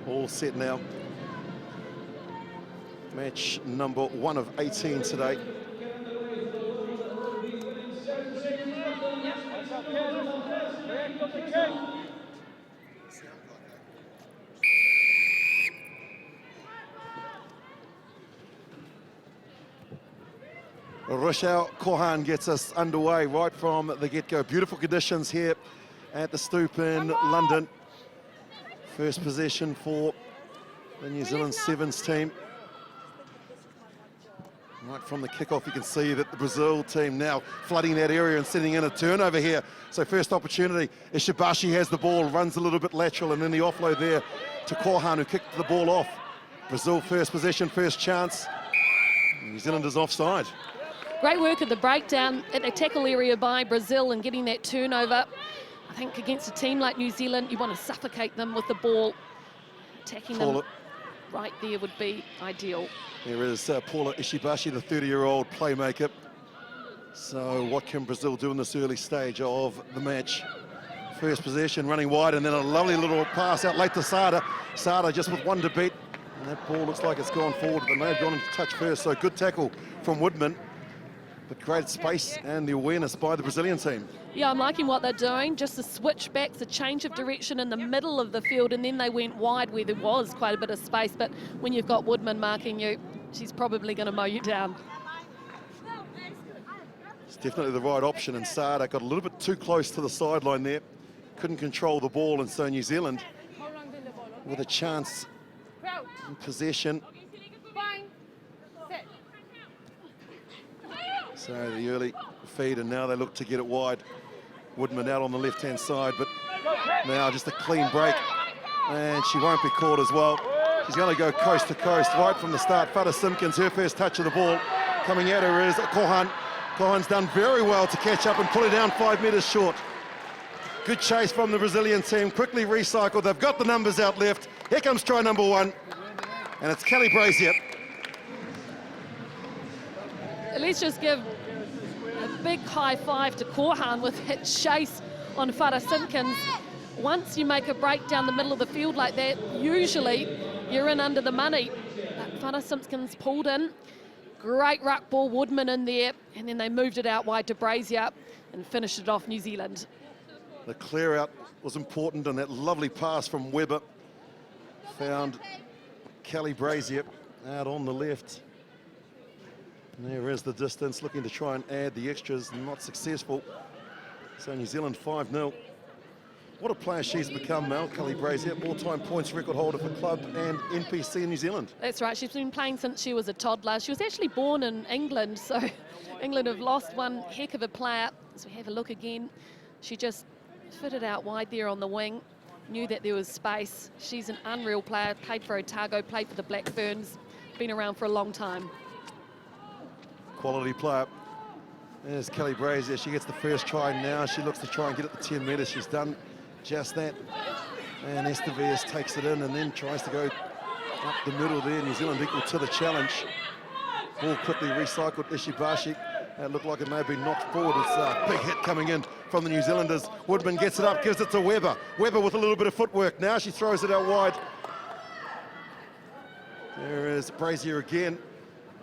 All set now. Match number 1 of 18 today. Rochelle Kohan gets us underway right from the get-go. Beautiful conditions here at the Stoop in London. First possession for the New Zealand Sevens team. Right from the kickoff, you can see that the Brazil team now flooding that area and sending in a turnover here. So first opportunity, Ishibashi has the ball, runs a little bit lateral, and then the offload there to Kohan, who kicked the ball off. Brazil first possession, first chance. New Zealand is offside. Great work at the breakdown at the tackle area by Brazil and getting that turnover. I think against a team like New Zealand, you want to suffocate them with the ball. Attacking them right there would be ideal. There is Paula Ishibashi, the 30-year-old playmaker. So what can Brazil do in this early stage of the match? First possession, running wide, and then a lovely little pass out late to Sada. Sada just with one to beat. And that ball looks like it's gone forward, but may have gone into touch first. So good tackle from Woodman. But great space and the awareness by the Brazilian team. Yeah, I'm liking what they're doing. Just the switch backs, a change of direction in the middle of the field, and then they went wide where there was quite a bit of space. But when you've got Woodman marking you, she's probably going to mow you down. It's definitely the right option, and Sada got a little bit too close to the sideline there. Couldn't control the ball, and so New Zealand with a chance in possession. So the early feed, and now they look to get it wide. Woodman out on the left-hand side, but now just a clean break. And she won't be caught as well. She's going to go coast to coast right from the start. Fada Simpkins, her first touch of the ball. Coming at her is Kohan. Kohan's done very well to catch up and pull her down 5 metres short. Good chase from the Brazilian team, quickly recycled. They've got the numbers out left. Here comes try number 1, and it's Kelly Brazier. Let's just give a big high five to Kohan with that chase on Fada Simpkins. Once you make a break down the middle of the field like that, usually you're in under the money. But Fada Simpkins pulled in. Great ruck ball, Woodman in there, and then they moved it out wide to Brazier and finished it off New Zealand. The clear out was important, and that lovely pass from Webber found Kelly Brazier out on the left. And there is the distance, looking to try and add the extras, not successful. So New Zealand 5-0. What a player she's become, Mel. Kelly Brazier, all-time points record holder for club and NPC in New Zealand. That's right, she's been playing since she was a toddler. She was actually born in England, so England have lost one heck of a player. So we have a look again. She just fitted out wide there on the wing, knew that there was space. She's an unreal player, played for Otago, played for the Black Ferns, been around for a long time. Quality player. There's Kelly Brazier. She gets the first try now. She looks to try and get it to 10 metres. She's done just that. And Esteves takes it in and then tries to go up the middle there. New Zealand equal to the challenge. Ball quickly recycled. Ishibashi. It looked like it may have been knocked forward. It's a big hit coming in from the New Zealanders. Woodman gets it up, gives it to Webber. Webber with a little bit of footwork. Now she throws it out wide. There is Brazier again.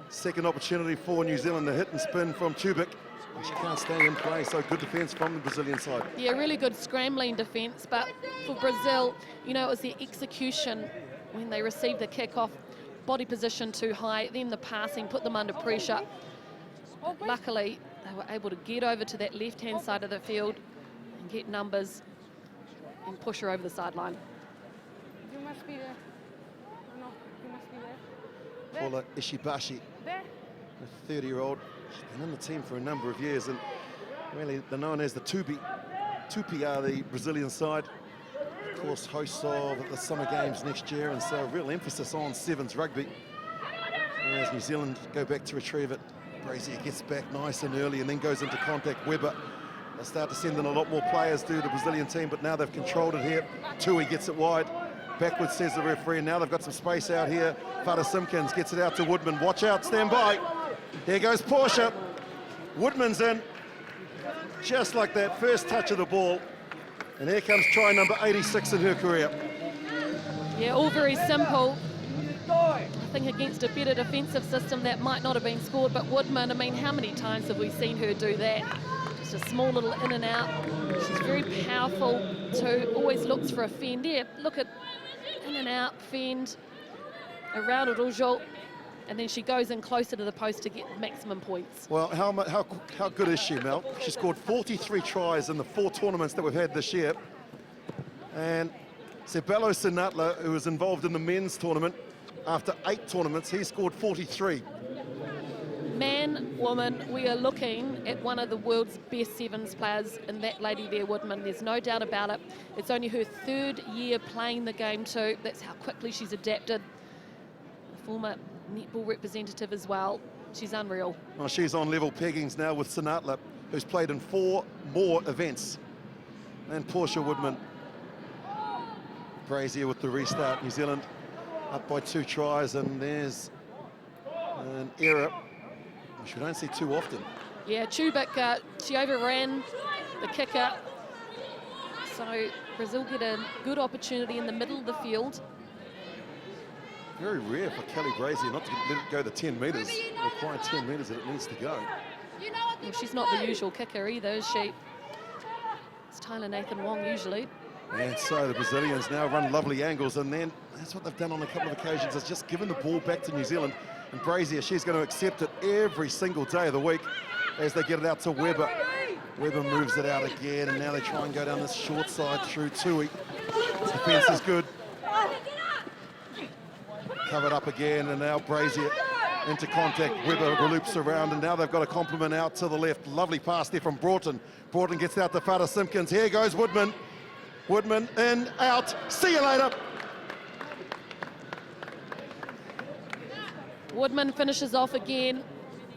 Second opportunity for New Zealand, the hit and spin from Tubic. She can't stay in play, so good defence from the Brazilian side. Yeah, really good scrambling defence, but for Brazil, you know, it was their execution when they received the kick-off. Body position too high, then the passing put them under pressure. Luckily, they were able to get over to that left-hand side of the field and get numbers and push her over the sideline. You must be there. No, you must be there. Paula Ishibashi, a 30-year-old. She's been in the team for a number of years, and really they're known as the Tupi. Tupi are the Brazilian side. Of course, hosts of the Summer Games next year, and so a real emphasis on sevens rugby. As New Zealand go back to retrieve it, Brazier gets back nice and early and then goes into contact. Webber, they'll start to send in a lot more players to the Brazilian team, but now they've controlled it here. Tui gets it wide. Backwards, says the referee, and now they've got some space out here. Fada Simpkins gets it out to Woodman. Watch out, stand by. Here goes Portia. Woodman's in. Just like that, first touch of the ball. And here comes try number 86 in her career. Yeah, all very simple. I think against a better defensive system that might not have been scored, but Woodman, I mean, how many times have we seen her do that? Just a small little in and out. She's very powerful too, always looks for a fend. Yeah, look at in and out, fend, around Urujo, and then she goes in closer to the post to get maximum points. Well, how good is she, Mel? She scored 43 tries in the 4 tournaments that we've had this year. And Sebelo Sinatla, who was involved in the men's tournament, after 8 tournaments, he scored 43. Man, woman, we are looking at one of the world's best sevens players in that lady there, Woodman. There's no doubt about it. It's only her 3rd year playing the game too. That's how quickly she's adapted. A former netball representative as well. She's unreal. Well, she's on level peggings now with Sinatla, who's played in 4 more events. And Portia Woodman. Brazier with the restart. New Zealand up by 2 tries, and there's an error, which we don't see too often. Yeah, Chubik, she overran the kicker. So Brazil get a good opportunity in the middle of the field. Very rare for Kelly Brazier not to let it go the 10 metres. Require 10 metres that it needs to go. Well, she's not the usual kicker either, is she? It's Tyler Nathan Wong usually. And so the Brazilians now run lovely angles, and then that's what they've done on a couple of occasions, is just given the ball back to New Zealand. And Brazier, she's going to accept it every single day of the week as they get it out to Weber. Weber moves it out again, and now they try and go down this short side through Tui. Defense is good. Covered up again, and now Brazier into contact. Weber loops around, and now they've got a compliment out to the left. Lovely pass there from Broughton. Broughton gets out to Farah Simpkins. Here goes Woodman. Woodman in, out. See you later. Woodman finishes off again,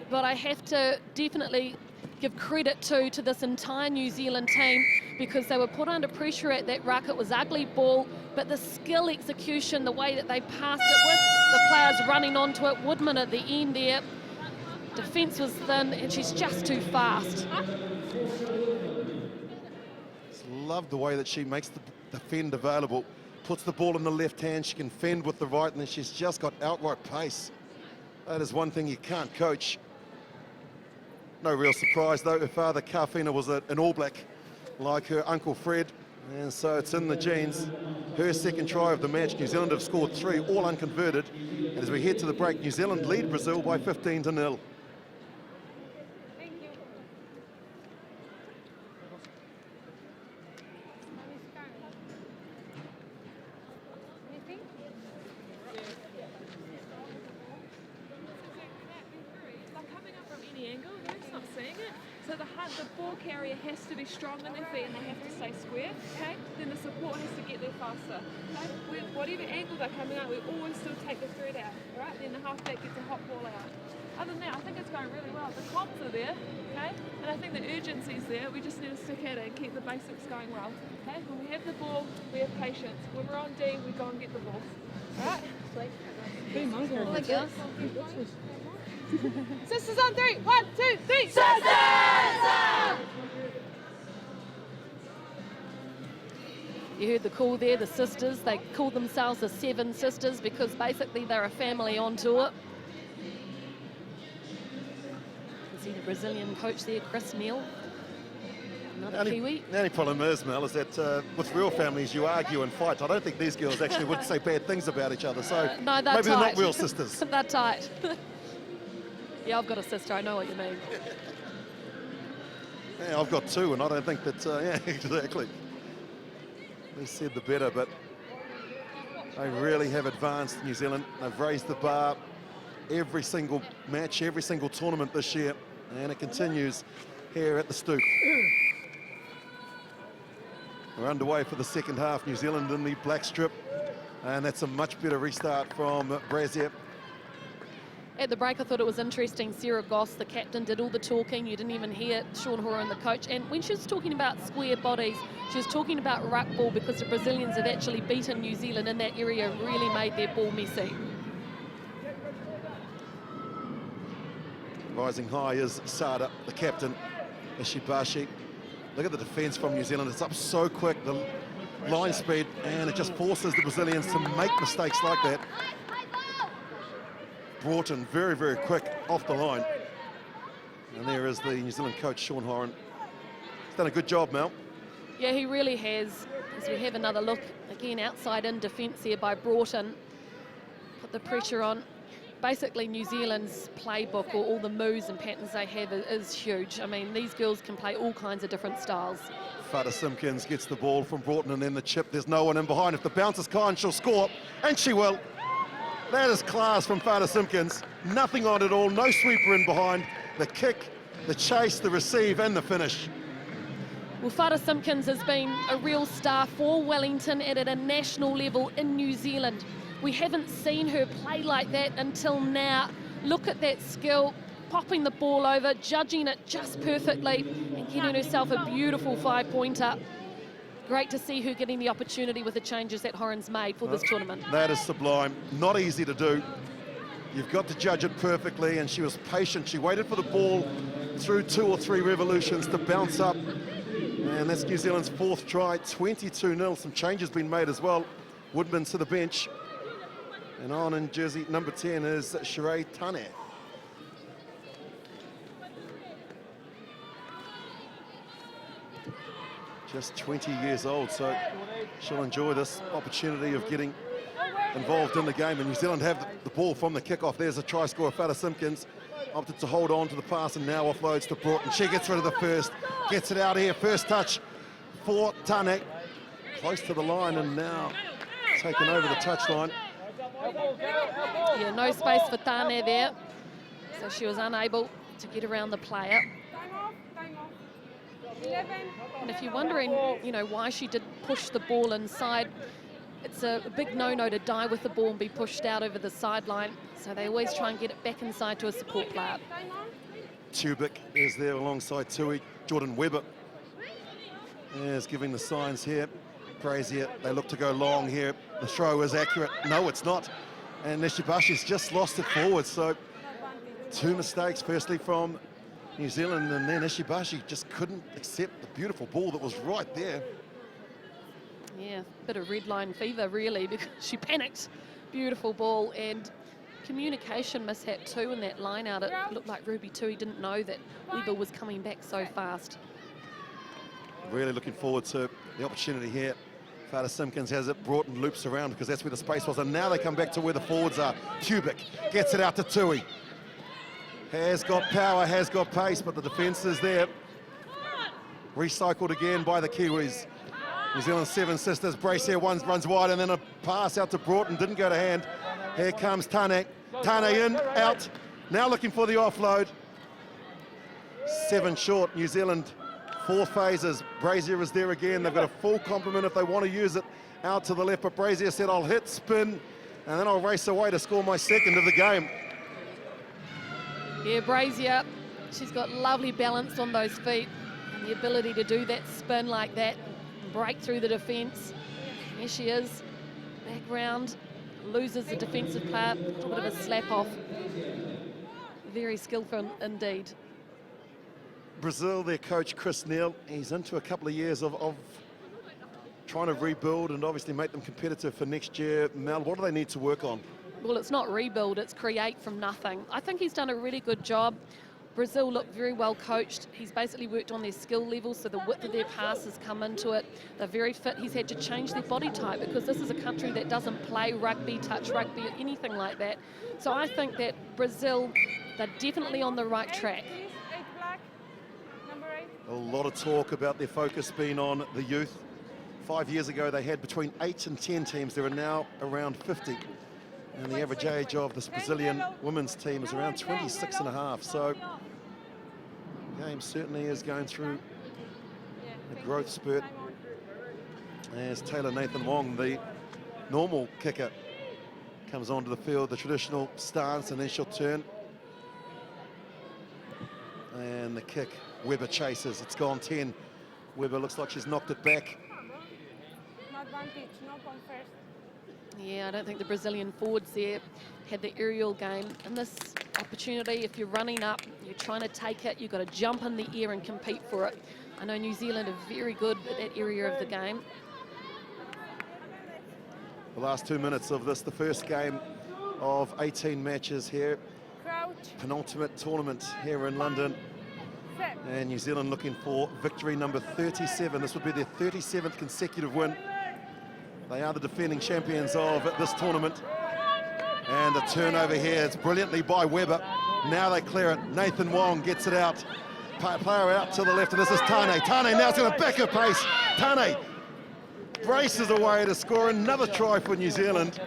but I have to definitely give credit to this entire New Zealand team, because they were put under pressure at that ruck. It was ugly ball, but the skill execution, the way that they passed it with the players running onto it. Woodman at the end there. Defence was thin, and she's just too fast. Love the way that she makes the fend available. Puts the ball in the left hand, she can fend with the right, and then she's just got outright pace. That is one thing you can't coach. No real surprise though, her father Carfina was an All Black like her uncle Fred, and so it's in the genes. Her 2nd try of the match. New Zealand have scored 3, all unconverted, and as we head to the break, New Zealand lead Brazil by 15-0. The ball carrier has to be strong in their feet and they have to stay square, okay? Then the support has to get there faster, okay? Whatever angle they're coming out, we always still take the thread out, right? Then the halfback gets a hot ball out. Other than that, I think it's going really well. The comps are there, okay? And I think the urgency's there. We just need to stick at it and keep the basics going well, okay? When we have the ball, we have patience. When we're on D, we go and get the ball, all right? Sisters on 3, 1, 2, 3. Sisters! You heard the call there, the sisters. They call themselves the 7 Sisters because basically they're a family on tour. You can see the Brazilian coach there, Chris Neal. Another Kiwi. The only problem is, Mel, is that with real families you argue and fight. I don't think these girls actually would say bad things about each other, so no, maybe tight. they're not real sisters. They're tight. Yeah, I've got a sister, I know what you mean. Yeah, I've got 2, and I don't think that, yeah, exactly. They said the better, but they really have advanced, New Zealand. They've raised the bar every single match, every single tournament this year, and it continues here at the Stoop. We're underway for the 2nd half. New Zealand in the black strip, and that's a much better restart from Brazier. At the break, I thought it was interesting. Sarah Goss, the captain, did all the talking. You didn't even hear Sean Horan, the coach. And when she was talking about square bodies, she was talking about ruck ball, because the Brazilians have actually beaten New Zealand in that area, really made their ball messy. Rising high is Sada, the captain, Ishibashi. Look at the defence from New Zealand. It's up so quick, the line speed, and it just forces the Brazilians to make mistakes like that. Broughton very, very quick off the line. And there is the New Zealand coach, Sean Horan. He's done a good job, Mel. Yeah, he really has. As we have another look, again, outside in defence here by Broughton. Put the pressure on. Basically, New Zealand's playbook, or all the moves and patterns they have, is huge. I mean, these girls can play all kinds of different styles. Fada Simpkins gets the ball from Broughton, and then the chip. There's no one in behind. If the bounce is kind, she'll score, and she will. That is class from Fada Simpkins. Nothing on it all, no sweeper in behind. The kick, the chase, the receive, and the finish. Well, Fada Simpkins has been a real star for Wellington and at a national level in New Zealand. We haven't seen her play like that until now. Look at that skill, popping the ball over, judging it just perfectly, and getting herself a beautiful 5-pointer. Great to see her getting the opportunity with the changes that Horan's made for this tournament. That is sublime. Not easy to do. You've got to judge it perfectly, and she was patient. She waited for the ball through 2 or 3 revolutions to bounce up. And that's New Zealand's 4th try, 22-0. Some changes been made as well. Woodman to the bench. And on in jersey number 10 is Sheree Tane. Just 20 years old, so she'll enjoy this opportunity of getting involved in the game. And New Zealand have the ball from the kickoff. There's a try scorer, Fada Simpkins. Opted to hold on to the pass and now offloads to Broughton. She gets rid of the first, gets it out here. First touch for Tane. Close to the line and now taken over the touchline. Yeah, no space for Tane there. So she was unable to get around the player. Time off. 11. And if you're wondering, you know, why she did push the ball inside, it's a big no-no to die with the ball and be pushed out over the sideline. So they always try and get it back inside to a support player. Time on. Tubic is there alongside Tui. Jordan Webber is giving the signs here. Brazier, they look to go long here. The throw is accurate. No, it's not. And Nishibashi's just lost it forward. So 2 mistakes, firstly from New Zealand, and then Ishibashi just couldn't accept the beautiful ball that was right there. Yeah, bit of red line fever really, because she panicked. Beautiful ball, and communication mishap too in that line out. It looked like Ruby Tui didn't know that Weber was coming back so fast. Really looking forward to the opportunity here. Fada Simpkins has it, Broughton loops around because that's where the space was, and now they come back to where the forwards are. Tubic gets it out to Tui. Has got power, has got pace, but the defence is there. Recycled again by the Kiwis. New Zealand's 7 sisters. Brazier runs wide, and then a pass out to Broughton. Didn't go to hand. Here comes Tane. Tane in, out. Now looking for the offload. 7 short. New Zealand, 4 phases. Brazier is there again. They've got a full complement if they want to use it. Out to the left, but Brazier said, I'll hit, spin, and then I'll race away to score my 2nd of the game. Yeah, Brazier, she's got lovely balance on those feet and the ability to do that spin like that, break through the defence. Here she is, back round, loses the defensive player, a little bit of a slap off. Very skillful indeed. Brazil, their coach Chris Neal, he's into a couple of years of trying to rebuild and obviously make them competitive for next year. Mel, what do they need to work on? Well, it's not rebuild, it's create from nothing. I think he's done a really good job. Brazil look very well coached. He's basically worked on their skill level, so the width of their passes come into it. They're very fit. He's had to change their body type because this is a country that doesn't play rugby, touch rugby, or anything like that. So I think that Brazil, they're definitely on the right track. 8 black. Number 8. A lot of talk about their focus being on the youth. 5 years ago, they had between 8 and 10 teams. There are now around 50. And the average age of this Brazilian women's team is around 26 and a half. So the game certainly is going through a growth spurt. As Taylor Nathan Wong, the normal kicker, comes onto the field, the traditional stance, and then she'll turn. And the kick, Webber chases. It's gone 10. Webber looks like she's knocked it back. No advantage, no point first. Yeah, I don't think the Brazilian forwards there had the aerial game. And this opportunity, if you're running up, you're trying to take it, you've got to jump in the air and compete for it. I know New Zealand are very good at that area of the game. The last 2 minutes of this, the first game of 18 matches here. Crouch. Penultimate tournament here in London. Set. And New Zealand looking for victory number 37. This would be their 37th consecutive win. They are the defending champions of this tournament. And the turnover here, it's brilliantly by Weber. Now they clear it. Nathan Wong gets it out. Player out to the left, and this is Tane. Tane now is going to back her pace. Tane braces away to score another try for New Zealand.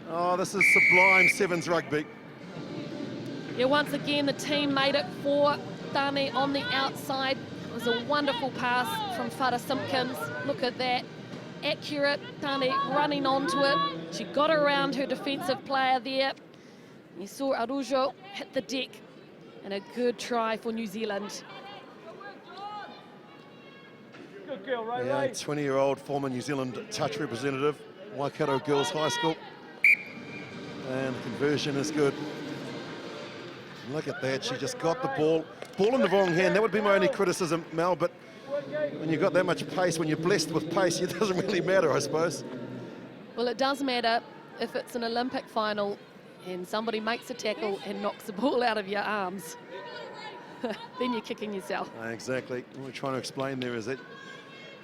Oh, this is sublime sevens rugby. Yeah, once again, the team made it for Tane on the outside. It was a wonderful pass from Farah Simpkins. Look at that. Accurate. Tane running onto it. She got around her defensive player there. You saw Arujo hit the deck. And a good try for New Zealand. Good girl, Ray. Yeah, 20-year-old former New Zealand touch representative, Waikato Girls High School. And the conversion is good. Look at that, she just got the ball in the wrong hand. That would be my only criticism, Mel, but when you've got that much pace, when you're blessed with pace, it doesn't really matter, I suppose. Well, it does matter if it's an Olympic final and somebody makes a tackle and knocks the ball out of your arms. Then you're kicking yourself. Exactly. What we're trying to explain there is that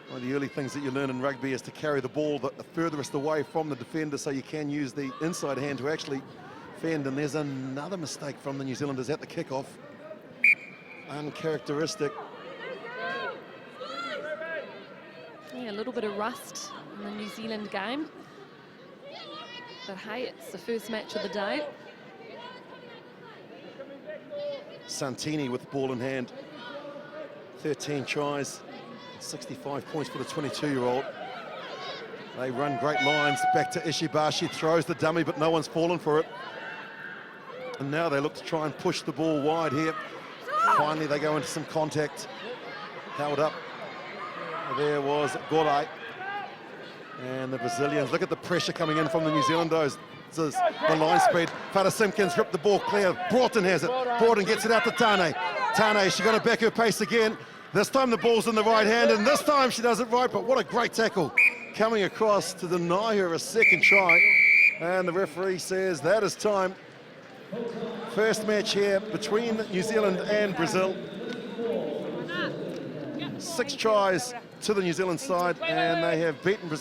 one of the early things that you learn in rugby is to carry the ball the furthest away from the defender so you can use the inside hand to actually fend. And there's another mistake from the New Zealanders at the kickoff. Uncharacteristic. Yeah, a little bit of rust in the New Zealand game. But hey, it's the first match of the day. Santini with the ball in hand. 13 tries, 65 points for the 22-year-old. They run great lines back to Ishibashi, throws the dummy, but no one's fallen for it. And now they look to try and push the ball wide here. Finally, they go into some contact. Held up. There was Gorai. And the Brazilians, look at the pressure coming in from the New Zealanders. This is the line speed. Farah Simpkins ripped the ball clear. Broughton has it. Broughton gets it out to Tane. Tane, she's going to back her pace again. This time the ball's in the right hand, and this time she does it right, but what a great tackle. Coming across to deny her a second try. And the referee says that is time. First match here between New Zealand and Brazil. 6 tries to the New Zealand side, and they have beaten Brazil.